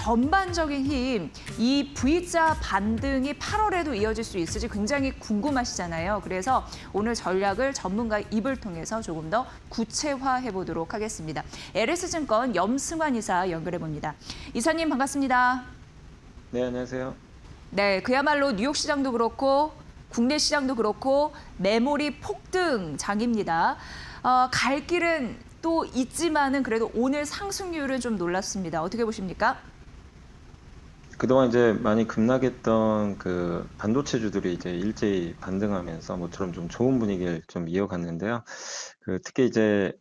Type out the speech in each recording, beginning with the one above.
전반적인 힘, 이 V자 반등이 8월에도 이어질 수 있을지 굉장히 궁금하시잖아요. 그래서 오늘 전략을 전문가 입을 통해서 조금 더 구체화해 보도록 하겠습니다. LS증권 염승환 이사 연결해 봅니다. 이사님 반갑습니다. 네, 안녕하세요. 네, 그야말로 뉴욕 시장도 그렇고 국내 시장도 그렇고 메모리 폭등장입니다. 갈 길은 또 있지만은 그래도 오늘 상승률은 좀 놀랐습니다. 어떻게 보십니까? 그동안 이제 많이 급락했던 그 반도체주들이 이제 일제히 반등하면서 모처럼 좀 좋은 분위기를 좀 이어갔는데요. 특히 이제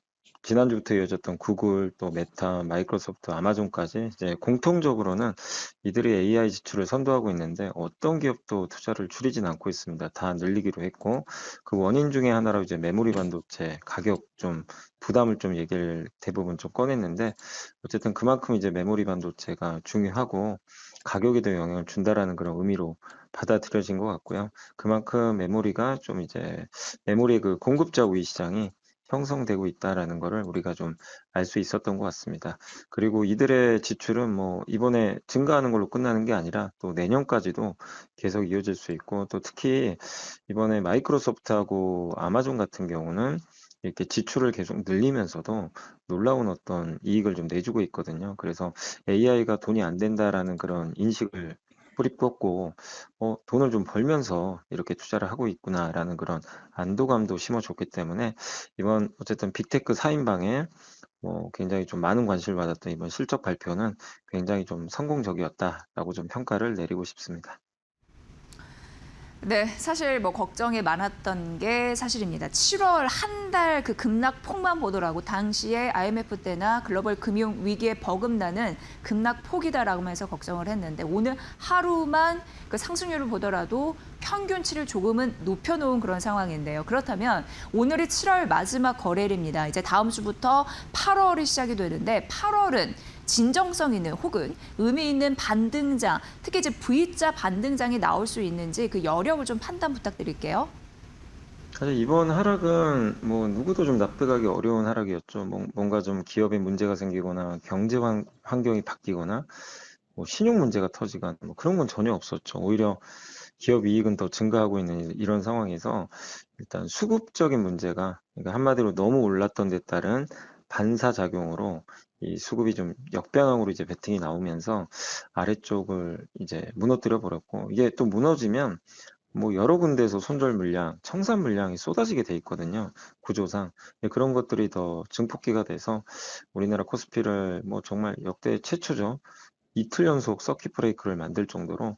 지난주부터 이어졌던 구글, 또 메타, 마이크로소프트, 아마존까지 이제 공통적으로는 이들이 AI 지출을 선도하고 있는데 어떤 기업도 투자를 줄이진 않고 있습니다. 다 늘리기로 했고 그 원인 중에 하나로 이제 메모리 반도체 가격 좀 부담을 좀 얘기를 대부분 좀 꺼냈는데 어쨌든 그만큼 이제 메모리 반도체가 중요하고 가격에도 영향을 준다라는 그런 의미로 받아들여진 것 같고요. 그만큼 메모리가 좀 이제 메모리의 그 공급자 우위 시장이 형성되고 있다라는 거를 우리가 좀 알 수 있었던 것 같습니다. 그리고 이들의 지출은 뭐 이번에 증가하는 걸로 끝나는 게 아니라 또 내년까지도 계속 이어질 수 있고 또 특히 이번에 마이크로소프트하고 아마존 같은 경우는 이렇게 지출을 계속 늘리면서도 놀라운 어떤 이익을 좀 내주고 있거든요. 그래서 AI가 돈이 안 된다라는 그런 인식을 뿌리뽑고 돈을 좀 벌면서 이렇게 투자를 하고 있구나라는 그런 안도감도 심어줬기 때문에 이번 어쨌든 빅테크 4인방에 굉장히 좀 많은 관심을 받았던 이번 실적 발표는 굉장히 좀 성공적이었다라고 좀 평가를 내리고 싶습니다. 네, 사실 뭐 걱정이 많았던 게 사실입니다. 7월 한 달 그 급락폭만 보더라도 당시에 IMF 때나 글로벌 금융 위기에 버금나는 급락폭이다라고 해서 걱정을 했는데 오늘 하루만 그 상승률을 보더라도 평균치를 조금은 높여놓은 그런 상황인데요. 그렇다면 오늘이 7월 마지막 거래일입니다. 이제 다음 주부터 8월이 시작이 되는데 8월은 진정성 있는 혹은 의미 있는 반등장, 특히 이제 V자 반등장이 나올 수 있는지 그 여력을 좀 판단 부탁드릴게요. 사실 이번 하락은 뭐 누구도 좀 납득하기 어려운 하락이었죠. 뭔가 좀 기업에 문제가 생기거나 경제 환경이 바뀌거나 뭐 신용 문제가 터지거나 뭐 그런 건 전혀 없었죠. 오히려 기업 이익은 더 증가하고 있는 이런 상황에서 일단 수급적인 문제가 그러니까 한마디로 너무 올랐던 데 따른 반사작용으로 이 수급이 좀 역방향으로 이제 베팅이 나오면서 아래쪽을 이제 무너뜨려 버렸고 이게 또 무너지면 뭐 여러 군데에서 손절 물량, 청산 물량이 쏟아지게 돼 있거든요. 구조상. 그런 것들이 더 증폭기가 돼서 우리나라 코스피를 뭐 정말 역대 최초죠. 이틀 연속 서킷 브레이크를 만들 정도로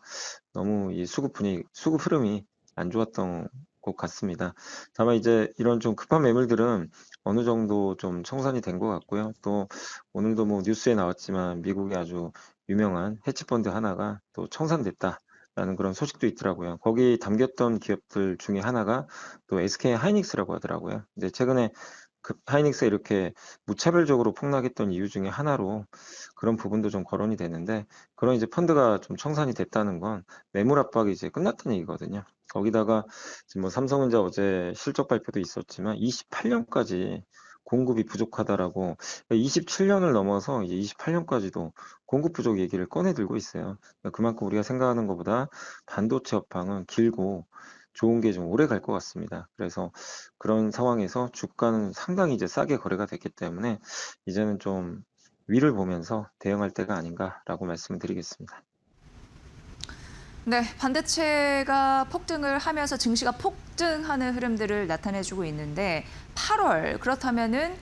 너무 이 수급 흐름이 안 좋았던 것 같습니다. 다만 이제 이런 좀 급한 매물들은 어느 정도 좀 청산이 된 것 같고요. 또 오늘도 뭐 뉴스에 나왔지만 미국의 아주 유명한 헤지펀드 하나가 또 청산됐다라는 그런 소식도 있더라고요. 거기 담겼던 기업들 중에 하나가 또 SK 하이닉스라고 하더라고요. 이제 최근에 그 하이닉스가 이렇게 무차별적으로 폭락했던 이유 중에 하나로 그런 부분도 좀 거론이 되는데 그런 이제 펀드가 좀 청산이 됐다는 건 매물 압박이 이제 끝났다는 얘기거든요. 거기다가 지금 뭐 삼성전자 어제 실적 발표도 있었지만 28년까지 공급이 부족하다라고 27년을 넘어서 이제 28년까지도 공급 부족 얘기를 꺼내 들고 있어요. 그러니까 그만큼 우리가 생각하는 것보다 반도체 업황은 길고 좋은 게 좀 오래 갈 것 같습니다. 그래서 그런 상황에서 주가는 상당히 이제 싸게 거래가 됐기 때문에 이제는 좀 위를 보면서 대응할 때가 아닌가라고 말씀을 드리겠습니다. 네, 반도체가 폭등을 하면서 증시가 폭등하는 흐름들을 나타내주고 있는데 8월 그렇다면은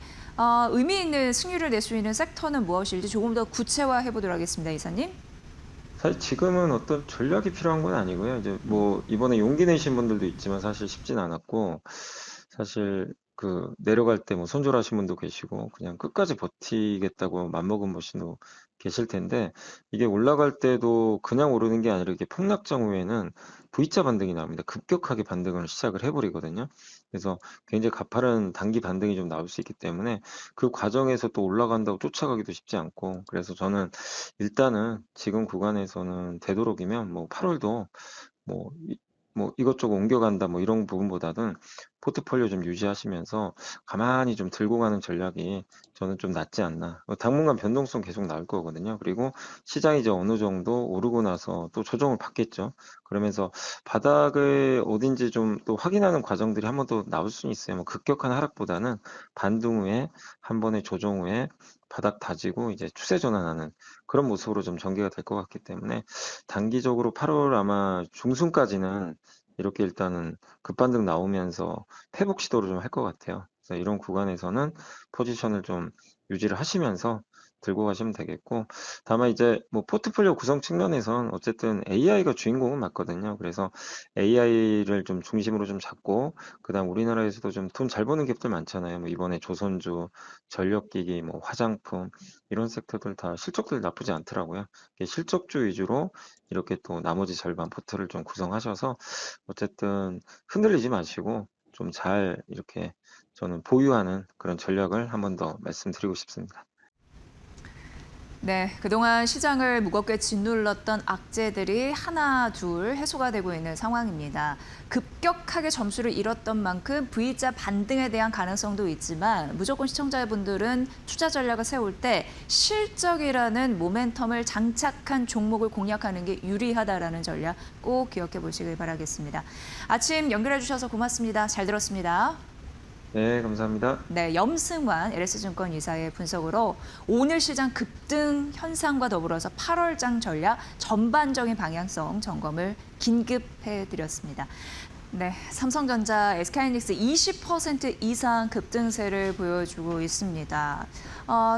의미 있는 승률을 낼 수 있는 섹터는 무엇일지 조금 더 구체화해 보도록 하겠습니다, 이사님. 사실 지금은 어떤 전략이 필요한 건 아니고요. 이제 뭐 이번에 용기 내신 분들도 있지만 사실 쉽진 않았고 사실 내려갈 때 뭐 손절하신 분도 계시고 그냥 끝까지 버티겠다고 맘먹은 분도 계실 텐데 이게 올라갈 때도 그냥 오르는 게 아니라 이게 폭락장 후에는 V자 반등이 나옵니다. 급격하게 반등을 시작을 해버리거든요. 그래서 굉장히 가파른 단기 반등이 좀 나올 수 있기 때문에 그 과정에서 또 올라간다고 쫓아가기도 쉽지 않고 그래서 저는 일단은 지금 구간에서는 되도록이면 뭐 8월도 뭐 뭐 이것저것 옮겨간다 뭐 이런 부분보다는 포트폴리오 좀 유지하시면서 가만히 좀 들고 가는 전략이 저는 좀 낫지 않나. 당분간 변동성 계속 나올 거거든요. 그리고 시장이 이제 어느 정도 오르고 나서 또 조정을 받겠죠. 그러면서 바닥을 어딘지 좀 또 확인하는 과정들이 한 번 더 나올 수는 있어요. 뭐 급격한 하락보다는 반등 후에 한 번의 조정 후에 바닥 다지고 이제 추세 전환하는 그런 모습으로 좀 전개가 될 것 같기 때문에 단기적으로 8월 아마 중순까지는 이렇게 일단은 급반등 나오면서 회복 시도를 좀 할 것 같아요. 그래서 이런 구간에서는 포지션을 좀 유지를 하시면서 들고 가시면 되겠고, 다만 이제 뭐 포트폴리오 구성 측면에선 어쨌든 AI가 주인공은 맞거든요. 그래서 AI를 좀 중심으로 좀 잡고, 그다음 우리나라에서도 좀 돈 잘 버는 기업들 많잖아요. 뭐 이번에 조선주, 전력기기, 뭐 화장품 이런 섹터들 다 실적들 나쁘지 않더라고요. 실적주 위주로 이렇게 또 나머지 절반 포트를 좀 구성하셔서 어쨌든 흔들리지 마시고 좀 잘 이렇게 저는 보유하는 그런 전략을 한 번 더 말씀드리고 싶습니다. 네, 그동안 시장을 무겁게 짓눌렀던 악재들이 하나, 둘 해소가 되고 있는 상황입니다. 급격하게 점수를 잃었던 만큼 V자 반등에 대한 가능성도 있지만 무조건 시청자분들은 투자 전략을 세울 때 실적이라는 모멘텀을 장착한 종목을 공략하는 게 유리하다라는 전략 꼭 기억해 보시길 바라겠습니다. 아침 연결해 주셔서 고맙습니다. 잘 들었습니다. 네, 감사합니다. 네, 염승환 LS증권 이사의 분석으로 오늘 시장 급등 현상과 더불어서 8월장 전략 전반적인 방향성 점검을 긴급해드렸습니다. 네, 삼성전자, SK하이닉스 20% 이상 급등세를 보여주고 있습니다.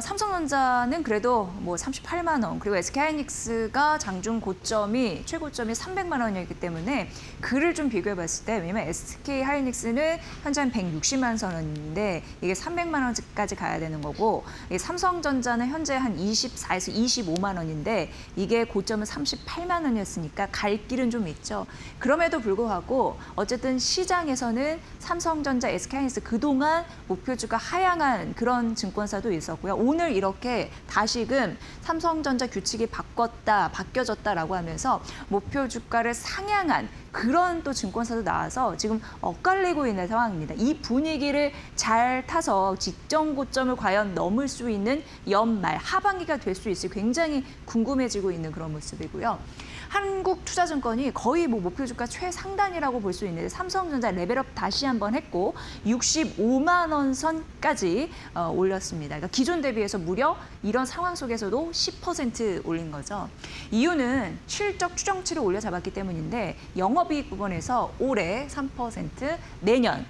삼성전자는 그래도 뭐 38만 원, 그리고 SK하이닉스가 장중 고점이 최고점이 300만 원이었기 때문에 그를 좀 비교해봤을 때, 왜냐면 SK하이닉스는 현재 한 160만 원인데 이게 300만 원까지 가야 되는 거고, 삼성전자는 현재 한 24에서 25만 원인데 이게 고점은 38만 원이었으니까 갈 길은 좀 있죠. 그럼에도 불구하고 어쨌든 시장에서는 삼성전자, SK하이닉스 그동안 목표주가 하향한 그런 증권사도 있었고요. 오늘 이렇게 다시금 삼성전자 규칙이 바뀌어졌다라고 하면서 목표 주가를 상향한 그런 또 증권사도 나와서 지금 엇갈리고 있는 상황입니다. 이 분위기를 잘 타서 직전 고점을 과연 넘을 수 있는 연말 하반기가 될 수 있을지 굉장히 궁금해지고 있는 그런 모습이고요. 한국투자증권이 거의 뭐 목표 주가 최상단이라고 볼 수 있는데 삼성전자 레벨업 다시 한번 했고 65만 원 선까지 올렸습니다. 그러니까 기존 대비해서 무려 이런 상황 속에서도 10% 올린 거죠. 이유는 실적 추정치를 올려잡았기 때문인데 영업이익 부분에서 올해 3%, 내년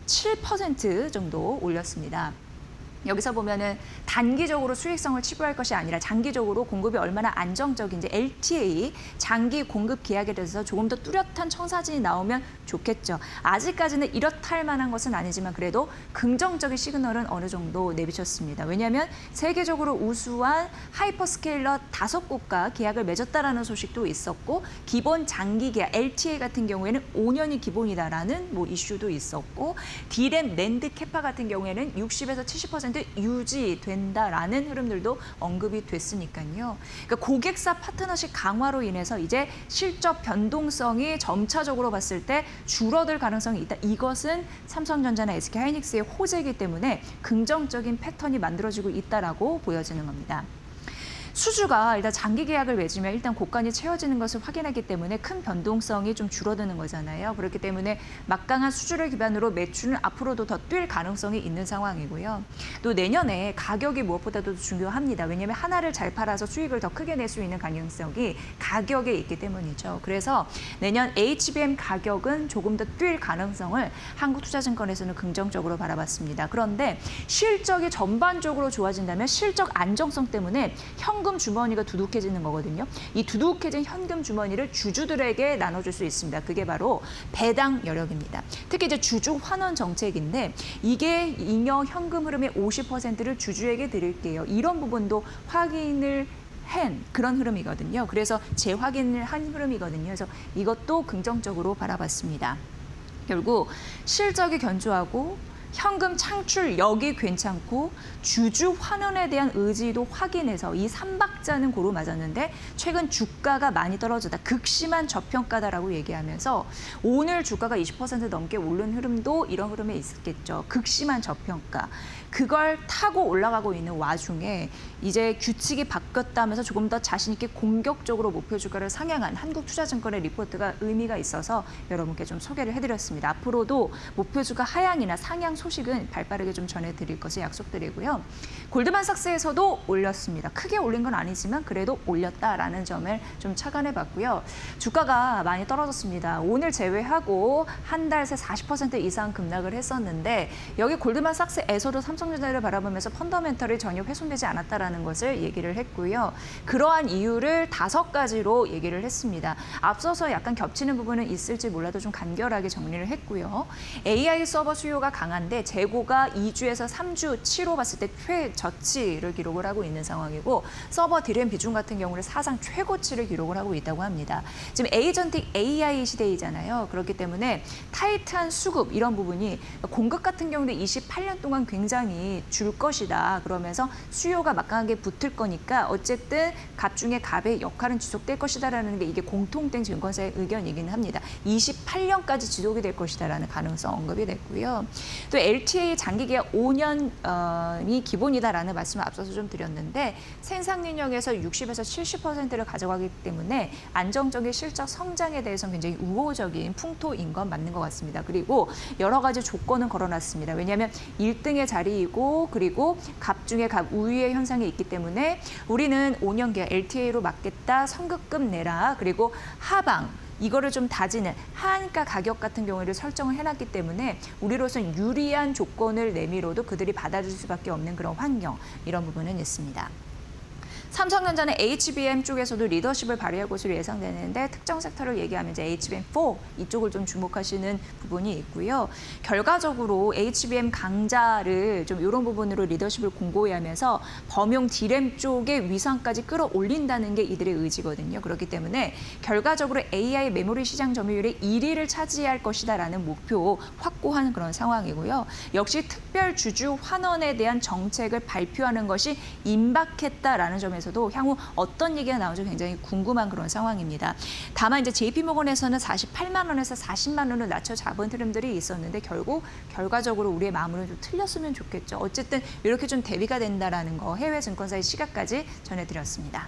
7% 정도 올렸습니다. 여기서 보면은 단기적으로 수익성을 치부할 것이 아니라 장기적으로 공급이 얼마나 안정적인지 LTA, 장기 공급 계약에 대해서 조금 더 뚜렷한 청사진이 나오면 좋겠죠. 아직까지는 이렇다 할 만한 것은 아니지만 그래도 긍정적인 시그널은 어느 정도 내비쳤습니다. 왜냐하면 세계적으로 우수한 하이퍼스케일러 5곳과 계약을 맺었다라는 소식도 있었고 기본 장기 계약 LTA 같은 경우에는 5년이 기본이다라는 뭐 이슈도 있었고 D램 낸드 캐파 같은 경우에는 60에서 70% 유지된다라는 흐름들도 언급이 됐으니까요. 그러니까 고객사 파트너십 강화로 인해서 이제 실적 변동성이 점차적으로 봤을 때 줄어들 가능성이 있다. 이것은 삼성전자나 SK하이닉스의 호재이기 때문에 긍정적인 패턴이 만들어지고 있다라고 보여지는 겁니다. 수주가 일단 장기 계약을 맺으면 일단 고간이 채워지는 것을 확인하기 때문에 큰 변동성이 좀 줄어드는 거잖아요. 그렇기 때문에 막강한 수주를 기반으로 매출은 앞으로도 더 뛸 가능성이 있는 상황이고요. 또 내년에 가격이 무엇보다도 중요합니다. 왜냐하면 하나를 잘 팔아서 수익을 더 크게 낼 수 있는 가능성이 가격에 있기 때문이죠. 그래서 내년 HBM 가격은 조금 더 뛸 가능성을 한국투자증권에서는 긍정적으로 바라봤습니다. 그런데 실적이 전반적으로 좋아진다면 실적 안정성 때문에 현금 주머니가 두둑해지는 거거든요. 이 두둑해진 현금 주머니를 주주들에게 나눠줄 수 있습니다. 그게 바로 배당 여력입니다. 특히 이제 주주 환원 정책인데 이게 잉여 현금 흐름의 50%를 주주에게 드릴게요. 이런 부분도 확인을 한 그런 흐름이거든요. 그래서 재확인을 한 흐름이거든요. 그래서 이것도 긍정적으로 바라봤습니다. 결국 실적이 견조하고 현금 창출력이 괜찮고 주주 환원에 대한 의지도 확인해서 이 3박자는 고루 맞았는데 최근 주가가 많이 떨어졌다. 극심한 저평가다라고 얘기하면서 오늘 주가가 20% 넘게 오른 흐름도 이런 흐름에 있었겠죠. 극심한 저평가. 그걸 타고 올라가고 있는 와중에 이제 규칙이 바뀌었다면서 조금 더 자신 있게 공격적으로 목표 주가를 상향한 한국투자증권의 리포트가 의미가 있어서 여러분께 좀 소개를 해드렸습니다. 앞으로도 목표 주가 하향이나 상향 소식은 발빠르게 좀 전해드릴 것을 약속드리고요. 골드만삭스에서도 올렸습니다. 크게 올린 건 아니지만 그래도 올렸다라는 점을 좀 착안해봤고요. 주가가 많이 떨어졌습니다. 오늘 제외하고 한 달 새 40% 이상 급락을 했었는데 여기 골드만삭스에서도 삼성전자를 바라보면서 펀더멘털이 전혀 훼손되지 않았다라는 것을 얘기를 했고요. 그러한 이유를 5가지로 얘기를 했습니다. 앞서서 약간 겹치는 부분은 있을지 몰라도 좀 간결하게 정리를 했고요. AI 서버 수요가 강한데 재고가 2주에서 3주치로 봤을 때 최저치를 기록을 하고 있는 상황이고 서버 DRAM 비중 같은 경우는 사상 최고치를 기록을 하고 있다고 합니다. 지금 에이전틱 AI 시대이잖아요. 그렇기 때문에 타이트한 수급 이런 부분이 공급 같은 경우는 28년 동안 굉장히 줄 것이다. 그러면서 수요가 막강하게 붙을 거니까 어쨌든 갑 중에 갑의 역할은 지속될 것이다라는 게 이게 공통된 증권사의 의견이기는 합니다. 28년까지 지속이 될 것이다라는 가능성 언급이 됐고요. 또 LTA 장기 계약 5년이 기본이다라는 말씀을 앞서서 좀 드렸는데 생산능력에서 60에서 70%를 가져가기 때문에 안정적인 실적 성장에 대해서는 굉장히 우호적인 풍토인 건 맞는 것 같습니다. 그리고 여러 가지 조건은 걸어놨습니다. 왜냐하면 1등의 자리이고 그리고 갑 중에 갑 우위의 현상이 있기 때문에 우리는 5년 계약 LTA로 맞겠다. 선급금 내라. 그리고 하방. 이거를 좀 다지는 하한가 가격 같은 경우를 설정을 해놨기 때문에 우리로서는 유리한 조건을 내밀어도 그들이 받아줄 수밖에 없는 그런 환경 이런 부분은 있습니다. 삼성전자는 HBM 쪽에서도 리더십을 발휘할 것으로 예상되는데 특정 섹터를 얘기하면 이제 HBM4 이쪽을 좀 주목하시는 부분이 있고요. 결과적으로 HBM 강자를 좀 이런 부분으로 리더십을 공고히 하면서 범용 DRAM 쪽의 위상까지 끌어올린다는 게 이들의 의지거든요. 그렇기 때문에 결과적으로 AI 메모리 시장 점유율의 1위를 차지할 것이다라는 목표 확고한 그런 상황이고요. 역시 특별 주주 환원에 대한 정책을 발표하는 것이 임박했다라는 점에서 도 향후 어떤 얘기가 나오는지 굉장히 궁금한 그런 상황입니다. 다만 이제 JP모건에서는 48만 원에서 40만 원을 낮춰 잡은 흐름들이 있었는데 결국 결과적으로 우리의 마음으로 좀 틀렸으면 좋겠죠. 어쨌든 이렇게 좀 대비가 된다라는 거 해외 증권사의 시각까지 전해드렸습니다.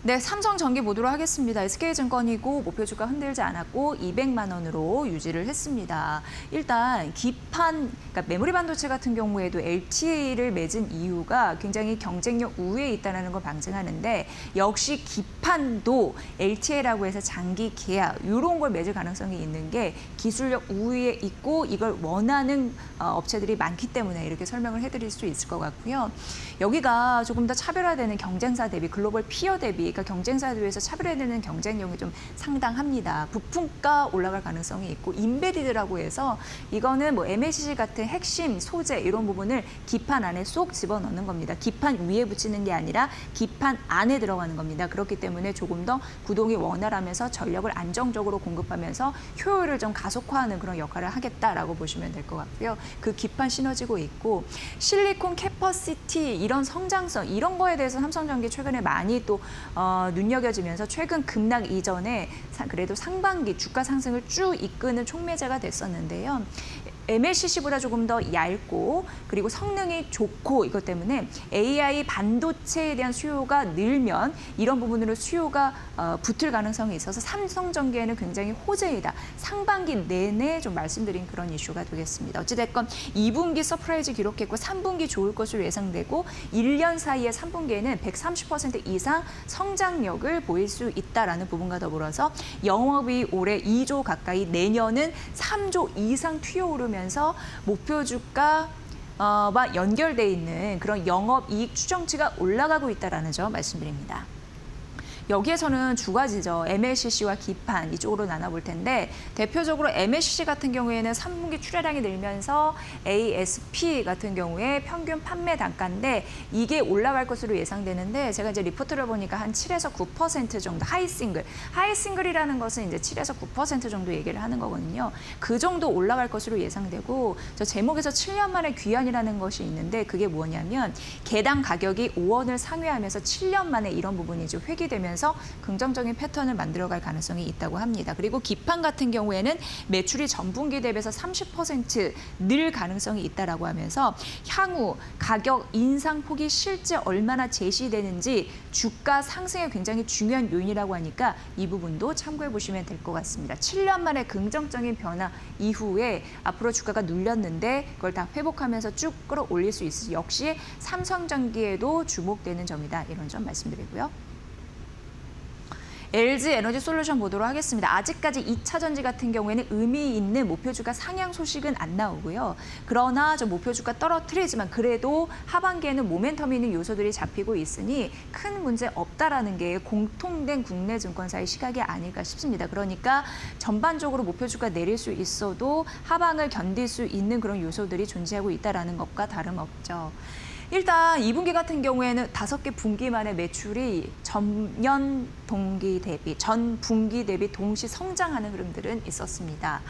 네, 삼성전기 보도록 하겠습니다. SK증권이고 목표 주가 흔들지 않았고 200만 원으로 유지를 했습니다. 일단 그러니까 메모리 반도체 같은 경우에도 LTA를 맺은 이유가 굉장히 경쟁력 우위에 있다는 걸 방증하는데 역시 기판도 LTA라고 해서 장기 계약 이런 걸 맺을 가능성이 있는 게 기술력 우위에 있고 이걸 원하는 업체들이 많기 때문에 이렇게 설명을 해드릴 수 있을 것 같고요. 여기가 조금 더 차별화되는 경쟁사 대비 글로벌 피어 대비 그러니까 경쟁사에 비해서 차별화되는 경쟁력이 좀 상당합니다. 부품가 올라갈 가능성이 있고 인베디드라고 해서 이거는 뭐 MLCC 같은 핵심 소재 이런 부분을 기판 안에 쏙 집어넣는 겁니다. 기판 위에 붙이는 게 아니라 기판 안에 들어가는 겁니다. 그렇기 때문에 조금 더 구동이 원활하면서 전력을 안정적으로 공급하면서 효율을 좀 가속화하는 그런 역할을 하겠다라고 보시면 될 것 같고요. 그 기판 시너지고 있고 실리콘 캐퍼시티 이런 성장성 이런 거에 대해서 삼성전기 최근에 많이 또 눈여겨지면서 최근 급락 이전에 그래도 상반기 주가 상승을 쭉 이끄는 촉매제가 됐었는데요. MLCC보다 조금 더 얇고 그리고 성능이 좋고 이것 때문에 AI 반도체에 대한 수요가 늘면 이런 부분으로 수요가 붙을 가능성이 있어서 삼성전기에는 굉장히 호재이다. 상반기 내내 좀 말씀드린 그런 이슈가 되겠습니다. 어찌됐건 2분기 서프라이즈 기록했고 3분기 좋을 것으로 예상되고 1년 사이에 3분기에는 130% 이상 성장력을 보일 수 있다라는 부분과 더불어서 영업이 올해 2조 가까이 내년은 3조 이상 튀어오르면서 목표 주가와 연결돼 있는 그런 영업이익 추정치가 올라가고 있다는 점 말씀드립니다. 여기에서는 두 가지죠. MLCC와 기판 이쪽으로 나눠볼 텐데 대표적으로 MLCC 같은 경우에는 3분기 출하량이 늘면서 ASP 같은 경우에 평균 판매 단가인데 이게 올라갈 것으로 예상되는데 제가 이제 리포트를 보니까 한 7에서 9% 정도 하이싱글이라는 것은 이제 7에서 9% 정도 얘기를 하는 거거든요. 그 정도 올라갈 것으로 예상되고 저 제목에서 7년 만에 귀환이라는 것이 있는데 그게 뭐냐면 개당 가격이 5원을 상회하면서 7년 만에 이런 부분이 좀 회귀되면서 긍정적인 패턴을 만들어갈 가능성이 있다고 합니다. 그리고 기판 같은 경우에는 매출이 전분기 대비해서 30%늘 가능성이 있다라고 하면서 향후 가격 인상폭이 실제 얼마나 제시되는지 주가 상승에 굉장히 중요한 요인이라고 하니까 이 부분도 참고해 보시면 될 것 같습니다. 7년 만에 긍정적인 변화 이후에 앞으로 주가가 눌렸는데 그걸 다 회복하면서 쭉 끌어올릴 수 있을지 역시 삼성전기에도 주목되는 점이다. 이런 점 말씀드리고요. LG 에너지 솔루션 보도록 하겠습니다. 아직까지 2차 전지 같은 경우에는 의미 있는 목표주가 상향 소식은 안 나오고요. 그러나 저 목표주가 떨어뜨리지만 그래도 하반기에는 모멘텀이 있는 요소들이 잡히고 있으니 큰 문제 없다라는 게 공통된 국내 증권사의 시각이 아닐까 싶습니다. 그러니까 전반적으로 목표주가 내릴 수 있어도 하방을 견딜 수 있는 그런 요소들이 존재하고 있다라는 것과 다름없죠. 일단 2분기 같은 경우에는 5개 분기만의 매출이 전분 대비 동시 성장하는 흐름들은 있었습니다.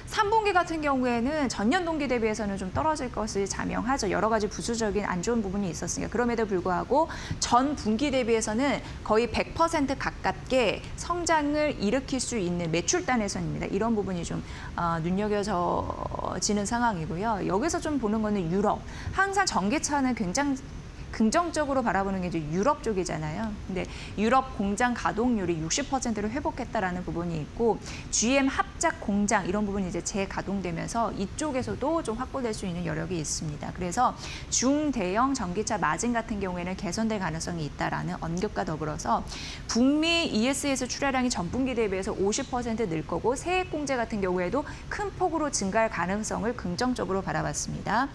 3분기 같은 경우에는 전년 동기 대비해서는 좀 떨어질 것이 자명하죠. 여러 가지 부수적인 안 좋은 부분이 있었으니까. 그럼에도 불구하고 전 분기 대비해서는 거의 100% 가깝게 성장을 일으킬 수 있는 매출단에서입니다. 이런 부분이 좀 눈여겨지는 상황이고요. 여기서 좀 보는 거는 유럽. 항상 전기차는 굉장히 긍정적으로 바라보는 게 이제 유럽 쪽이잖아요. 근데 유럽 공장 가동률이 60%를 회복했다라는 부분이 있고 GM 합작 공장 이런 부분이 이제 재가동되면서 이쪽에서도 좀 확보될 수 있는 여력이 있습니다. 그래서 중대형 전기차 마진 같은 경우에는 개선될 가능성이 있다라는 언급과 더불어서 북미 ESS 출하량이 전분기 대비해서 50%늘 거고 세액 공제 같은 경우에도 큰 폭으로 증가할 가능성을 긍정적으로 바라봤습니다.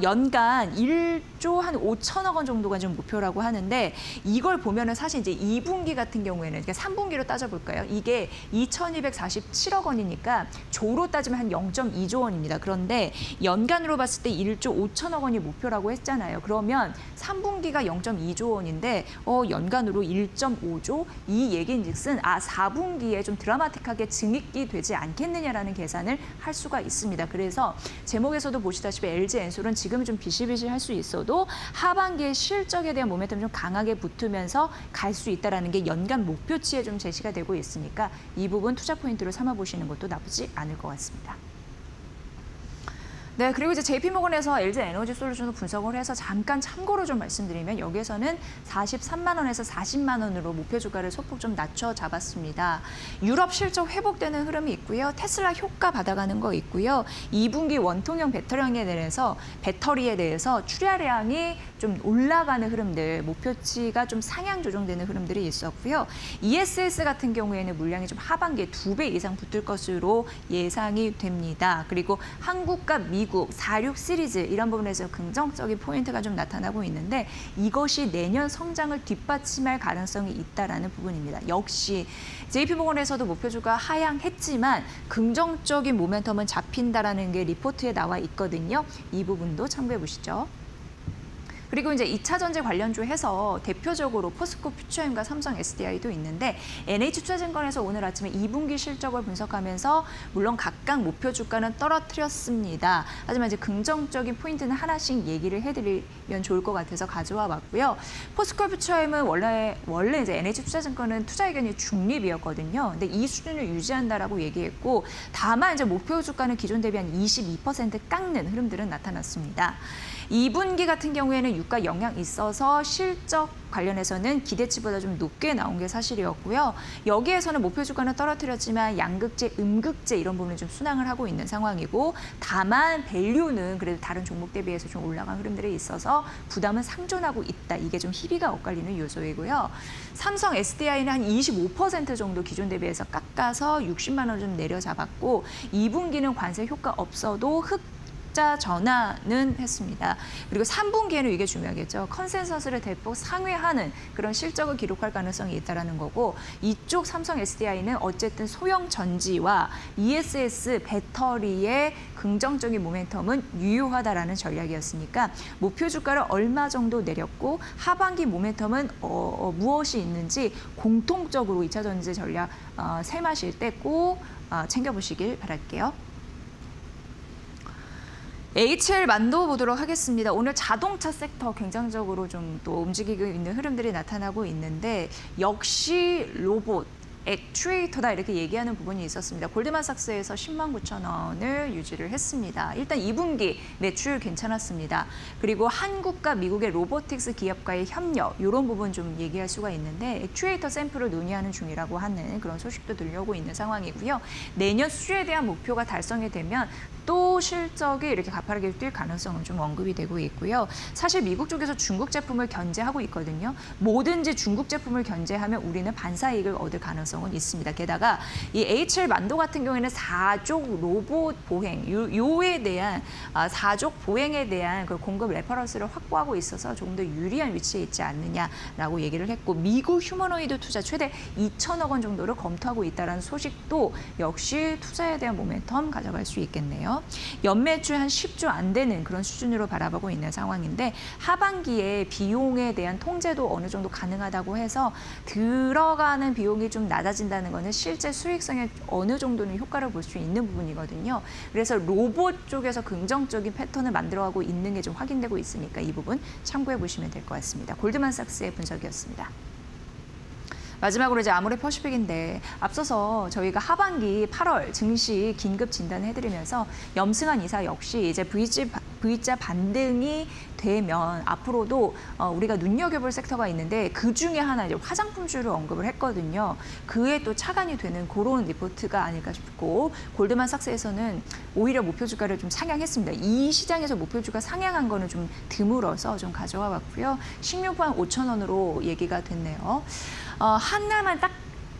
연간 1조 한 5천억 원 정도가 좀 목표라고 하는데 이걸 보면은 사실 이제 2분기 같은 경우에는 그러니까 3분기로 따져볼까요? 이게 2,247억 원이니까 조로 따지면 한 0.2조 원입니다. 그런데 연간으로 봤을 때 1조 5천억 원이 목표라고 했잖아요. 그러면 3분기가 0.2조 원인데 연간으로 1.5조 이 얘기인즉슨 4분기에 좀 드라마틱하게 증액이 되지 않겠느냐라는 계산을 할 수가 있습니다. 그래서 제목에서도 보시다시피 LG 엔솔은 지금은 좀 비실비실할 수 있어도 하반기에 실적에 대한 모멘텀이 좀 강하게 붙으면서 갈 수 있다는 게 연간 목표치에 좀 제시가 되고 있으니까 이 부분 투자 포인트로 삼아보시는 것도 나쁘지 않을 것 같습니다. 네, 그리고 이제 JP모건에서 LG 에너지 솔루션을 분석을 해서 잠깐 참고로 좀 말씀드리면 여기에서는 43만 원에서 40만 원으로 목표 주가를 소폭 좀 낮춰 잡았습니다. 유럽 실적 회복되는 흐름이 있고요. 테슬라 효과 받아가는 거 있고요. 2분기 원통형 배터리에 대해서 출하량이 좀 올라가는 흐름들, 목표치가 좀 상향 조정되는 흐름들이 있었고요. ESS 같은 경우에는 물량이 좀 하반기에 2배 이상 붙을 것으로 예상이 됩니다. 그리고 한국과 미국 46 시리즈 이런 부분에서 긍정적인 포인트가 좀 나타나고 있는데 이것이 내년 성장을 뒷받침할 가능성이 있다라는 부분입니다. 역시 JP모건에서도 목표주가 하향했지만 긍정적인 모멘텀은 잡힌다라는 게 리포트에 나와 있거든요. 이 부분도 참고해 보시죠. 그리고 이제 2차 전지 관련주 해서 대표적으로 포스코 퓨처엠과 삼성 SDI도 있는데 NH투자증권에서 오늘 아침에 2분기 실적을 분석하면서 물론 각각 목표 주가는 떨어뜨렸습니다. 하지만 이제 긍정적인 포인트는 하나씩 얘기를 해드리면 좋을 것 같아서 가져와 봤고요. 포스코 퓨처엠은 원래 이제 NH투자증권은 투자 의견이 중립이었거든요. 근데 이 수준을 유지한다라고 얘기했고 다만 이제 목표 주가는 기존 대비 한 22% 깎는 흐름들은 나타났습니다. 2분기 같은 경우에는 유가 영향이 있어서 실적 관련해서는 기대치보다 좀 높게 나온 게 사실이었고요. 여기에서는 목표 주가는 떨어뜨렸지만 양극재, 음극재 이런 부분을 좀 순항을 하고 있는 상황이고 다만 밸류는 그래도 다른 종목 대비해서 좀 올라간 흐름들이 있어서 부담은 상존하고 있다. 이게 좀 희비가 엇갈리는 요소이고요. 삼성 SDI는 한 25% 정도 기존 대비해서 깎아서 60만 원 좀 내려잡았고 2분기는 관세 효과 없어도 흑자 전환은 했습니다. 그리고 3분기에는 이게 중요하겠죠. 컨센서스를 대폭 상회하는 그런 실적을 기록할 가능성이 있다는 거고 이쪽 삼성 SDI는 어쨌든 소형 전지와 ESS 배터리의 긍정적인 모멘텀은 유효하다라는 전략이었으니까 목표 주가를 얼마 정도 내렸고 하반기 모멘텀은 무엇이 있는지 공통적으로 2차 전지 전략 세마실 때 꼭 챙겨보시길 바랄게요. HL 만도 보도록 하겠습니다. 오늘 자동차 섹터 굉장적으로 좀 또 움직이고 있는 흐름들이 나타나고 있는데 역시 로봇, 액추에이터다 이렇게 얘기하는 부분이 있었습니다. 골드만삭스에서 10만 9천 원을 유지를 했습니다. 일단 2분기 매출 괜찮았습니다. 그리고 한국과 미국의 로보틱스 기업과의 협력 이런 부분 좀 얘기할 수가 있는데 액추에이터 샘플을 논의하는 중이라고 하는 그런 소식도 들려오고 있는 상황이고요. 내년 수주에 대한 목표가 달성이 되면 또 실적이 이렇게 가파르게 뛸 가능성은 좀 언급이 되고 있고요. 사실 미국 쪽에서 중국 제품을 견제하고 있거든요. 뭐든지 중국 제품을 견제하면 우리는 반사이익을 얻을 가능성은 있습니다. 게다가 이 HL 만도 같은 경우에는 4족 로봇 보행, 요에 대한 4족 보행에 대한 그 공급 레퍼런스를 확보하고 있어서 조금 더 유리한 위치에 있지 않느냐라고 얘기를 했고 미국 휴머노이드 투자 최대 2천억 원 정도를 검토하고 있다는 소식도 역시 투자에 대한 모멘텀 가져갈 수 있겠네요. 연매출 한 10조 안 되는 그런 수준으로 바라보고 있는 상황인데 하반기에 비용에 대한 통제도 어느 정도 가능하다고 해서 들어가는 비용이 좀 낮아진다는 거는 실제 수익성에 어느 정도는 효과를 볼 수 있는 부분이거든요. 그래서 로봇 쪽에서 긍정적인 패턴을 만들어가고 있는 게 좀 확인되고 있으니까 이 부분 참고해 보시면 될 것 같습니다. 골드만삭스의 분석이었습니다. 마지막으로 이제 아모레퍼시픽인데 앞서서 저희가 하반기 8월 증시 긴급 진단을 해드리면서 염승한 이사 역시 이제 V자 반등이 되면 앞으로도 우리가 눈여겨볼 섹터가 있는데 그 중에 하나 이제 화장품주를 언급을 했거든요. 그에 또 차관이 되는 그런 리포트가 아닐까 싶고 골드만삭스에서는 오히려 목표 주가를 좀 상향했습니다. 이 시장에서 목표 주가 상향한 거는 좀 드물어서 좀 가져와 봤고요. 식료품 5천 원으로 얘기가 됐네요. 하나만 딱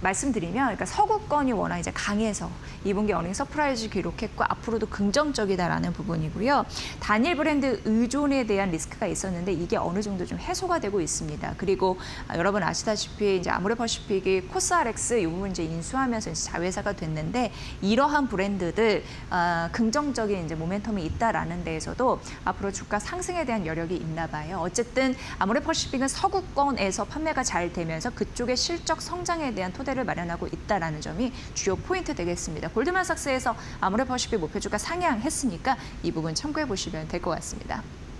말씀드리면, 그러니까 서구권이 워낙 이제 강해서 2분기 어닝 서프라이즈 기록했고 앞으로도 긍정적이다라는 부분이고요. 단일 브랜드 의존에 대한 리스크가 있었는데 이게 어느 정도 좀 해소가 되고 있습니다. 그리고 여러분 아시다시피 이제 아모레퍼시픽이 코스알엑스 이 부분 이제 인수하면서 이제 자회사가 됐는데 이러한 브랜드들 긍정적인 이제 모멘텀이 있다라는 데에서도 앞으로 주가 상승에 대한 여력이 있나 봐요. 어쨌든 아모레퍼시픽은 서구권에서 판매가 잘 되면서 그쪽의 실적 성장에 대한 토대를 마련하고 있다라는 점이 주요 포인트 되겠습니다. 골드만삭스에서 아모레퍼시픽 목표주가 상향했으니까 이 부분 참고해 보시면 될 것 같습니다.